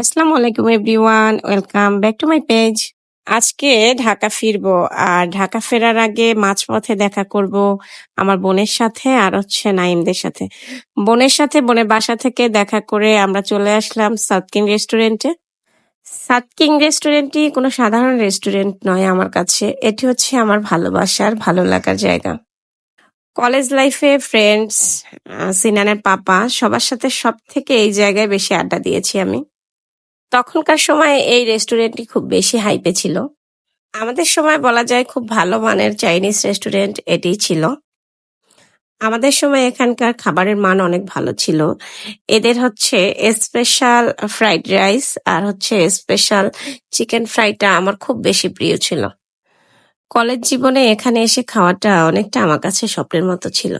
আসসালামু আলাইকুম everyone, welcome back to my page. আজকে ঢাকা ফিরবো, আর ঢাকা ফেরার আগে মাঝপথে দেখা করব আমার বোনের সাথে আর নাইমদের সাথে। বোনের সাথে বোনের বাসা থেকে দেখা করে আমরা চলে আসলাম সাউথ কিং রেস্টুরেন্টে। সাউথ কিং রেস্টুরেন্টটি কোনো সাধারণ রেস্টুরেন্ট নয় আমার কাছে, এটি হচ্ছে আমার ভালোবাসার ভালো লাগার জায়গা। কলেজ লাইফে ফ্রেন্ডস, সিনানের পাপা সবার সাথে সব থেকে এই জায়গায় বেশি আড্ডা দিয়েছি আমি। তখনকার সময়ে এই রেস্টুরেন্টটি খুব বেশি হাইপে ছিল। আমাদের সময় বলা যায় খুব ভালো মানের চাইনিজ রেস্টুরেন্ট এটিই ছিল। আমাদের সময় এখানকার খাবারের মান অনেক ভালো ছিল। এদের হচ্ছে স্পেশাল ফ্রাইড রাইস আর স্পেশাল চিকেন ফ্রাইটা আমার খুব বেশি প্রিয় ছিল। কলেজ জীবনে এখানে এসে খাওয়াটা অনেকটা আমার কাছে স্বপ্নের মতো ছিল।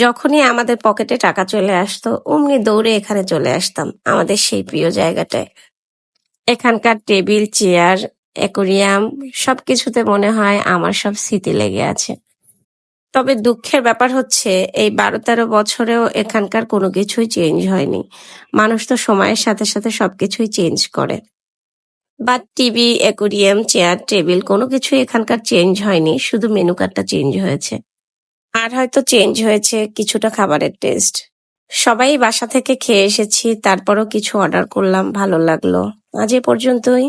যখনই আমাদের পকেটে টাকা চলে আসতো অমনি দৌড়ে এখানে চলে আসতাম আমাদের সেই প্রিয় জায়গাটায়। এখানকার টেবিল, চেয়ার, অ্যাকোরিয়াম সবকিছুতে মনে হয় আমার সব স্মৃতি লেগে আছে। তবে দুঃখের ব্যাপার হচ্ছে এই 12-13 বছরেও এখানকার কোনো কিছুই চেঞ্জ হয়নি। মানুষ তো সময়ের সাথে সাথে সবকিছুই চেঞ্জ করে। But TV, aquarium, chair, table কোনো কিছুই এখানকার চেঞ্জ হয়নি, শুধু মেনু কার্ডটা চেঞ্জ হয়েছে। আর হয়তো চেঞ্জ হয়েছে কিছুটা খাবারের টেস্ট। সবাই বাসা থেকে খেয়ে এসেছি, তারপরও কিছু অর্ডার করলাম, ভালো লাগলো। আজ এ পর্যন্তই।